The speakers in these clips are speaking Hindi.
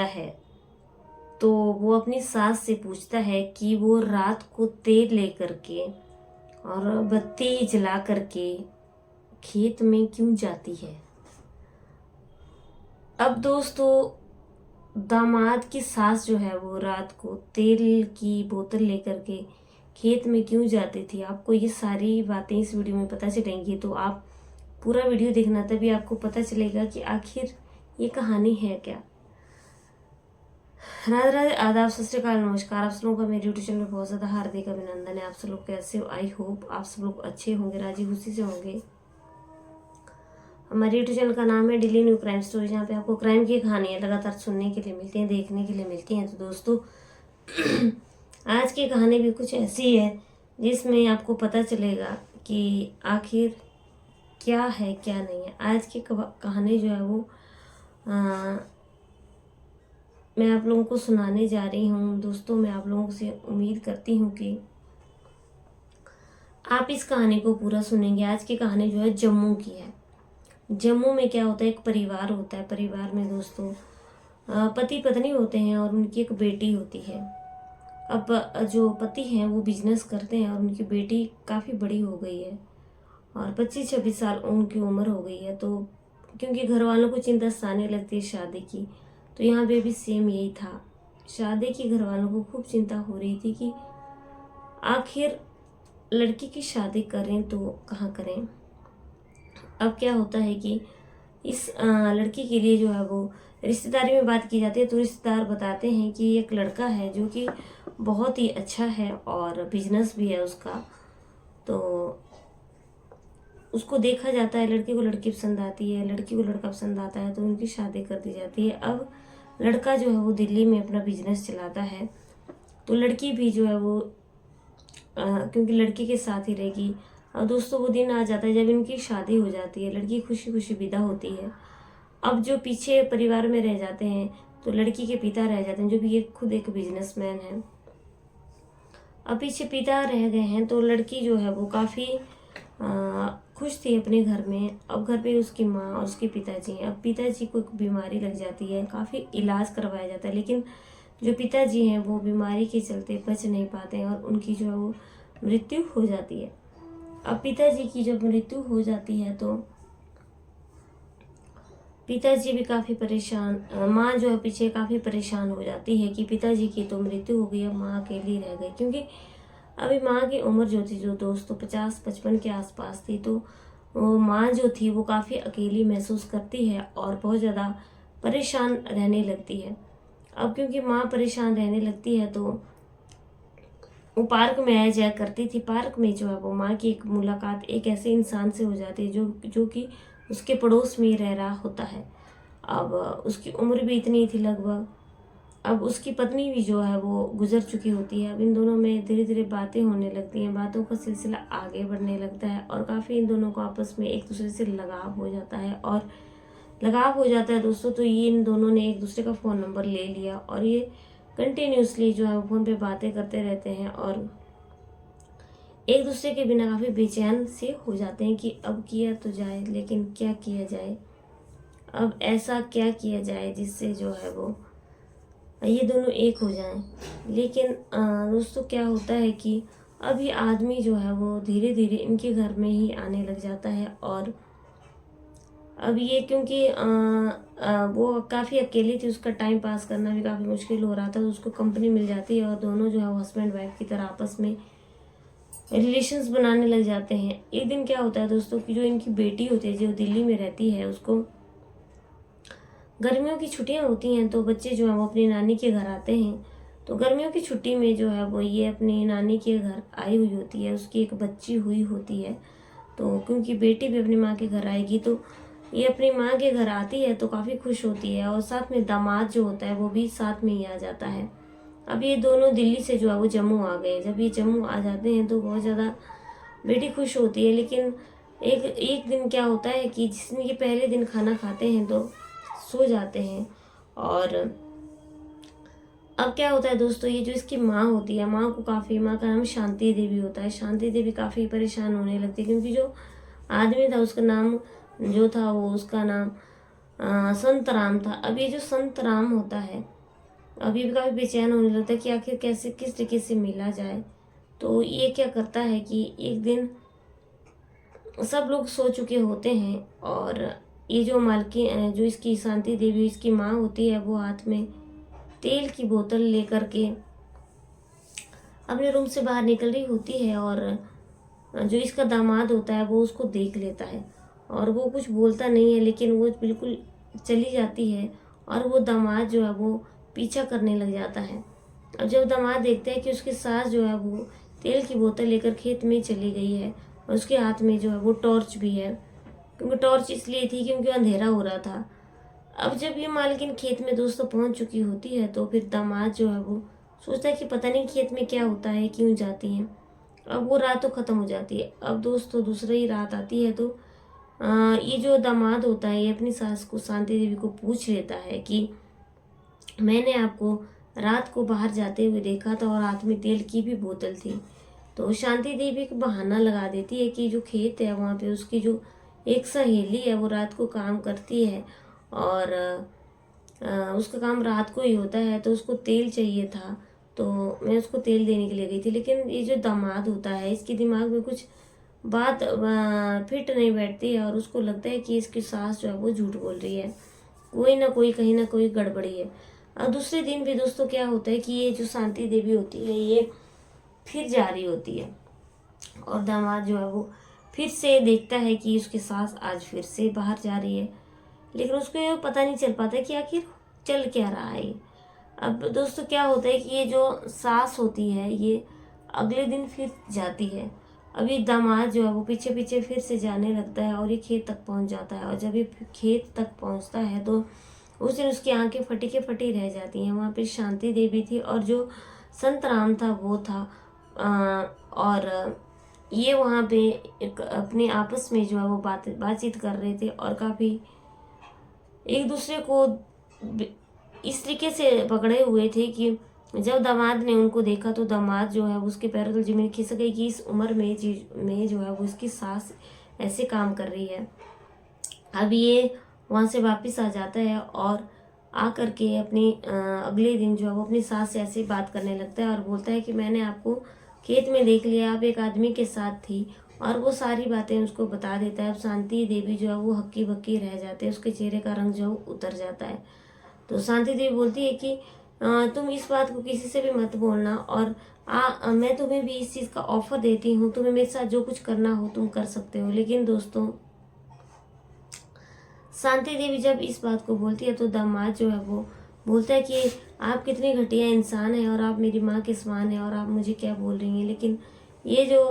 है तो वो अपनी सास से पूछता है कि वो रात को तेल लेकर के और बत्ती जला करके खेत में क्यों जाती है। अब दोस्तों दामाद की सास जो है वो रात को तेल की बोतल लेकर के खेत में क्यों जाती थी, आपको ये सारी बातें इस वीडियो में पता चलेंगी। तो आप पूरा वीडियो देखना, तभी आपको पता चलेगा कि आखिर ये कहानी है क्या। राधे राधे, आदाब, सत श्री अकाल, नमस्कार। आप सब लोगों का मेरे यूट्यूब चैनल में बहुत ज़्यादा हार्दिक अभिनंदन है। आप सब लोग कैसे हो? आई होप आप सब लोग अच्छे होंगे, राजी खुशी से होंगे। हमारे यूट्यूब चैनल का नाम है डेली न्यू क्राइम स्टोरी, जहाँ पे आपको क्राइम की कहानियाँ लगातार सुनने के लिए मिलती हैं, देखने के लिए मिलती हैं। तो दोस्तों आज की कहानी भी कुछ ऐसी है जिसमें आपको पता चलेगा कि आखिर क्या है क्या नहीं है। आज की कहानी जो है वो मैं आप लोगों को सुनाने जा रही हूँ। दोस्तों मैं आप लोगों से उम्मीद करती हूँ कि आप इस कहानी को पूरा सुनेंगे। आज की कहानी जो है जम्मू की है। जम्मू में क्या होता है, एक परिवार होता है। परिवार में दोस्तों पति पत्नी होते हैं और उनकी एक बेटी होती है। अब जो पति हैं वो बिजनेस करते हैं और उनकी बेटी काफ़ी बड़ी हो गई है और 25-26 साल उनकी उम्र हो गई है। तो क्योंकि घर वालों को चिंता सताने लगती है शादी की, तो यहाँ पे भी सेम यही था। शादी की घर वालों को खूब चिंता हो रही थी कि आखिर लड़की की शादी करें तो कहाँ करें। अब क्या होता है कि इस लड़की के लिए जो है वो रिश्तेदारी में बात की जाती है। तो रिश्तेदार बताते हैं कि एक लड़का है जो कि बहुत ही अच्छा है और बिजनेस भी है उसका। तो उसको देखा जाता है, लड़के को लड़की पसंद आती है, लड़की को लड़का पसंद आता है, तो उनकी शादी कर दी जाती है। अब लड़का जो है वो दिल्ली में अपना बिजनेस चलाता है, तो लड़की भी जो है वो क्योंकि लड़के के साथ ही रहेगी। और दोस्तों वो दिन आ जाता है जब इनकी शादी हो जाती है, लड़की खुशी खुशी विदा होती है। अब जो पीछे परिवार में रह जाते हैं तो लड़की के पिता रह जाते हैं, जो भी एक खुद एक बिजनेसमैन है। अब पीछे पिता रह गए हैं तो लड़की जो है वो काफ़ी खुश थी अपने घर में। अब घर पे उसकी माँ और उसके पिताजी हैं। अब पिताजी को एक बीमारी लग जाती है, काफ़ी इलाज करवाया जाता है, लेकिन जो पिताजी हैं वो बीमारी के चलते बच नहीं पाते हैं और उनकी जो है वो मृत्यु हो जाती है। अब पिताजी की जब मृत्यु हो जाती है तो पिताजी भी काफ़ी परेशान, माँ जो है पीछे काफ़ी परेशान हो जाती है कि पिताजी की तो मृत्यु हो गई, अब माँ अकेली रह गई। क्योंकि अभी माँ की उम्र जो थी जो दोस्तों 50-55 के आसपास थी, तो वो माँ जो थी वो काफ़ी अकेली महसूस करती है और बहुत ज़्यादा परेशान रहने लगती है। अब क्योंकि माँ परेशान रहने लगती है तो वो पार्क में आया जाया करती थी। पार्क में जो है वो माँ की एक मुलाकात एक ऐसे इंसान से हो जाती है जो कि उसके पड़ोस में ही रह रहा होता है। अब उसकी उम्र भी इतनी थी लगभग। अब उसकी पत्नी भी जो है वो गुजर चुकी होती है। अब इन दोनों में धीरे धीरे बातें होने लगती हैं, बातों का सिलसिला आगे बढ़ने लगता है और काफ़ी इन दोनों को आपस में एक दूसरे से लगाव हो जाता है। और लगाव हो जाता है दोस्तों तो ये इन दोनों ने एक दूसरे का फ़ोन नंबर ले लिया और ये कंटिन्यूसली जो है फ़ोन पे बातें करते रहते हैं और एक दूसरे के बिना काफ़ी बेचैन से हो जाते हैं कि अब किया तो जाए, लेकिन क्या किया जाए, अब ऐसा क्या किया जाए जिससे जो है वो ये दोनों एक हो जाएं। लेकिन दोस्तों क्या होता है कि अभी आदमी जो है वो धीरे धीरे इनके घर में ही आने लग जाता है। और अब ये क्योंकि वो काफ़ी अकेली थी, उसका टाइम पास करना भी काफ़ी मुश्किल हो रहा था, तो उसको कंपनी मिल जाती है और दोनों जो है वो हस्बैंड वाइफ की तरह आपस में रिलेशंस बनाने लग जाते हैं। एक दिन क्या होता है दोस्तों कि जो इनकी बेटी होती है जो दिल्ली में रहती है, उसको गर्मियों की छुट्टियां होती हैं तो बच्चे जो है वो अपनी नानी के घर आते हैं। तो गर्मियों की छुट्टी में जो है वो ये अपनी नानी के घर आई हुई होती है, उसकी एक बच्ची हुई होती है। तो क्योंकि बेटी भी अपनी माँ के घर आएगी तो ये अपनी माँ के घर आती है तो काफ़ी खुश होती है और साथ में दामाद जो होता है वो भी साथ में ही आ जाता है। अब ये दोनों दिल्ली से जो है वो जम्मू आ गए। जब ये जम्मू आ जाते हैं तो बहुत ज़्यादा बेटी खुश होती है। लेकिन एक एक दिन क्या होता है कि जिसमें ये पहले दिन खाना खाते हैं तो सो जाते हैं। और अब क्या होता है दोस्तों, ये जो इसकी माँ होती है, माँ को काफ़ी, माँ का नाम शांति देवी होता है, शांति देवी काफ़ी परेशान होने लगती है क्योंकि जो आदमी था उसका नाम जो था वो उसका नाम संत राम था। अब ये जो संत राम होता है, अब ये भी काफ़ी बेचैन होने लगता है कि आखिर कैसे किस तरीके से मिला जाए। तो ये क्या करता है कि एक दिन सब लोग सो चुके होते हैं और ये जो मालकी जो इसकी शांति देवी इसकी माँ होती है, वो हाथ में तेल की बोतल लेकर के अपने रूम से बाहर निकल रही होती है और जो इसका दामाद होता है वो उसको देख लेता है और वो कुछ बोलता नहीं है, लेकिन वो बिल्कुल चली जाती है और वो दामाद जो है वो पीछा करने लग जाता है। अब जब दामाद देखता है कि उसकी सास जो है वो तेल की बोतल लेकर खेत में चली गई है और उसके हाथ में जो है वो टॉर्च भी है, क्योंकि टॉर्च इसलिए थी क्योंकि अंधेरा हो रहा था। अब जब ये मालकिन खेत में दोस्तों पहुंच चुकी होती है तो फिर दामाद जो है वो सोचता है कि पता नहीं खेत में क्या होता है, क्यों जाती है। अब वो रात तो ख़त्म हो जाती है। अब दोस्तों दूसरी रात आती है तो ये जो दामाद होता है ये अपनी सास को शांति देवी को पूछ लेता है कि मैंने आपको रात को बाहर जाते हुए देखा था और हाथ में तेल की भी बोतल थी। तो शांति देवी एक बहाना लगा देती है कि जो खेत है वहाँ पे उसकी जो एक सहेली है वो रात को काम करती है और उसका काम रात को ही होता है, तो उसको तेल चाहिए था तो मैं उसको तेल देने के लिए गई थी। लेकिन ये जो दामाद होता है इसके दिमाग में कुछ बात फिट नहीं बैठती है और उसको लगता है कि इसकी सास जो है वो झूठ बोल रही है, कोई ना कोई कहीं ना कोई गड़बड़ी है। और दूसरे दिन भी दोस्तों क्या होता है कि ये जो शांति देवी होती है ये फिर जा रही होती है और दामाद जो है वो फिर से देखता है कि उसकी सास आज फिर से बाहर जा रही है, लेकिन उसको ये पता नहीं चल पाता कि आखिर चल क्या रहा है। अब दोस्तों क्या होता है कि ये जो सास होती है ये अगले दिन फिर जाती है। अब ये दामाद जो है वो पीछे पीछे फिर से जाने लगता है और ये खेत तक पहुंच जाता है और जब ये खेत तक पहुंचता है तो उस दिन उसकी आंखें फटी के फटी रह जाती हैं। वहाँ पे शांति देवी थी और जो संत राम था वो था और ये वहाँ पे एक अपने आपस में जो है वो बातचीत कर रहे थे और काफ़ी एक दूसरे को इस तरीके से पकड़े हुए थे कि जब दामाद ने उनको देखा तो दामाद जो है उसके पैरों तले जमीन खिसक गई कि इस उम्र में जो है वो इसकी सास ऐसे काम कर रही है। अब ये वहाँ से वापस आ जाता है और आ करके अपनी अगले दिन जो है वो अपनी सास से ऐसे बात करने लगता है और बोलता है कि मैंने आपको खेत में देख लिया, आप एक आदमी के साथ थी, और वो सारी बातें उसको बता देता है। अब शांति देवी जो है वो हक्की बक्की रह जाते हैं, उसके चेहरे का रंग जो उतर जाता है। तो शांति देवी बोलती है कि तुम इस बात को किसी से भी मत बोलना और मैं तुम्हें भी इस चीज़ का ऑफर देती हूँ, तुम्हें मेरे साथ जो कुछ करना हो तुम कर सकते हो। लेकिन दोस्तों शांति देवी जब इस बात को बोलती है तो दामाद जो है वो बोलता है कि आप कितनी घटिया इंसान है और आप मेरी माँ के समान है और आप मुझे क्या बोल रही हैं। लेकिन ये जो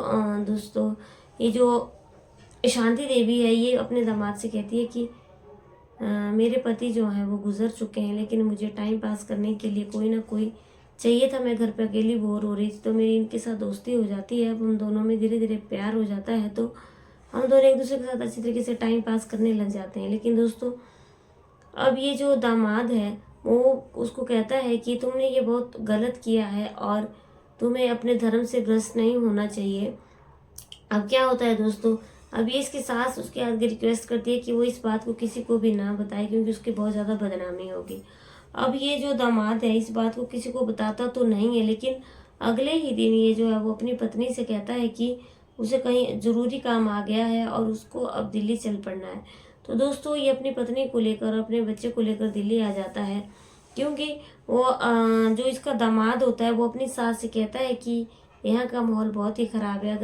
दोस्तों ये जो शांति देवी है ये अपने दामाद से कहती है कि मेरे पति जो हैं वो गुजर चुके हैं, लेकिन मुझे टाइम पास करने के लिए कोई ना कोई चाहिए था। मैं घर पे अकेली बोर हो रही थी तो मेरी इनके साथ दोस्ती हो जाती है। अब हम दोनों में धीरे धीरे प्यार हो जाता है तो हम दोनों एक दूसरे के साथ अच्छी तरीके से टाइम पास करने लग जाते हैं। लेकिन दोस्तों अब ये जो दामाद है वो उसको कहता है कि तुमने ये बहुत गलत किया है और तुम्हें अपने धर्म से भ्रष्ट नहीं होना चाहिए। अब क्या होता है दोस्तों, अब ये इसकी सास उसके आगे रिक्वेस्ट करती है कि वो इस बात को किसी को भी ना बताए क्योंकि उसकी बहुत ज़्यादा बदनामी होगी। अब ये जो दामाद है इस बात को किसी को बताता तो नहीं है, लेकिन अगले ही दिन ये जो है वो अपनी पत्नी से कहता है कि उसे कहीं ज़रूरी काम आ गया है और उसको अब दिल्ली चल पड़ना है। तो दोस्तों ये अपनी पत्नी को लेकर अपने बच्चे को लेकर दिल्ली आ जाता है, क्योंकि वो जो इसका दामाद होता है वो अपनी सास से कहता है कि यहाँ का माहौल बहुत ही ख़राब है,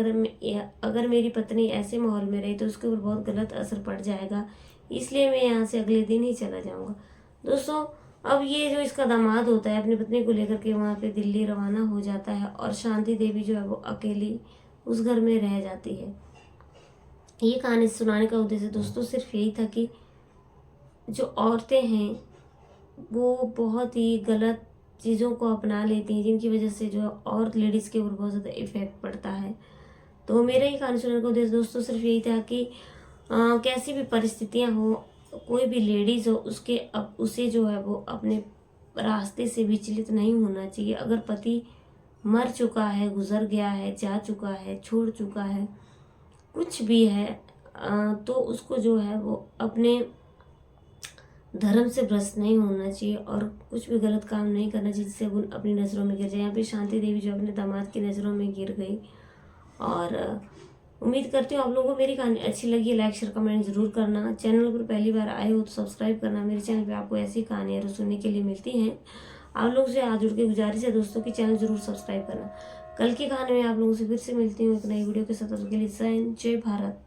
अगर मेरी पत्नी ऐसे माहौल में रही तो उसके ऊपर बहुत गलत असर पड़ जाएगा, इसलिए मैं यहाँ से अगले दिन ही चला जाऊँगा। दोस्तों अब ये जो इसका दामाद होता है अपनी पत्नी को लेकर के वहाँ पे दिल्ली रवाना हो जाता है और शांति देवी जो है वो अकेली उस घर में रह जाती है। ये कहानी सुनाने का उद्देश्य दोस्तों सिर्फ यही था कि जो औरतें हैं वो बहुत ही गलत चीज़ों को अपना लेती हैं जिनकी वजह से जो और लेडीज़ के ऊपर बहुत ज़्यादा इफेक्ट पड़ता है। तो मेरा ही कहानी सुनाने का उद्देश्य दोस्तों सिर्फ यही था कि कैसी भी परिस्थितियां हो, कोई भी लेडीज़ हो उसे जो है वो अपने रास्ते से विचलित नहीं होना चाहिए। अगर पति मर चुका है, गुजर गया है, जा चुका है, छोड़ चुका है, कुछ भी है तो उसको जो है वो अपने धर्म से भ्रष्ट नहीं होना चाहिए और कुछ भी गलत काम नहीं करना चाहिए जिससे वो अपनी नज़रों में गिर जाए। यहाँ पे शांति देवी जो अपने दामाद की नज़रों में गिर गई। और उम्मीद करती हूँ आप लोगों को मेरी कहानी अच्छी लगी। लाइक शेयर कमेंट जरूर करना। चैनल पर पहली बार आए हो तो सब्सक्राइब करना। मेरे चैनल पे आपको ऐसी कहानियाँ सुनने के लिए मिलती हैं। आप लोगों से हाथ जोड़ के गुजारिश है दोस्तों की चैनल जरूर सब्सक्राइब करना। कल की कहानी में आप लोगों से फिर से मिलती हूँ एक नई वीडियो के साथ। उसके लिए जय हिंद, जय भारत।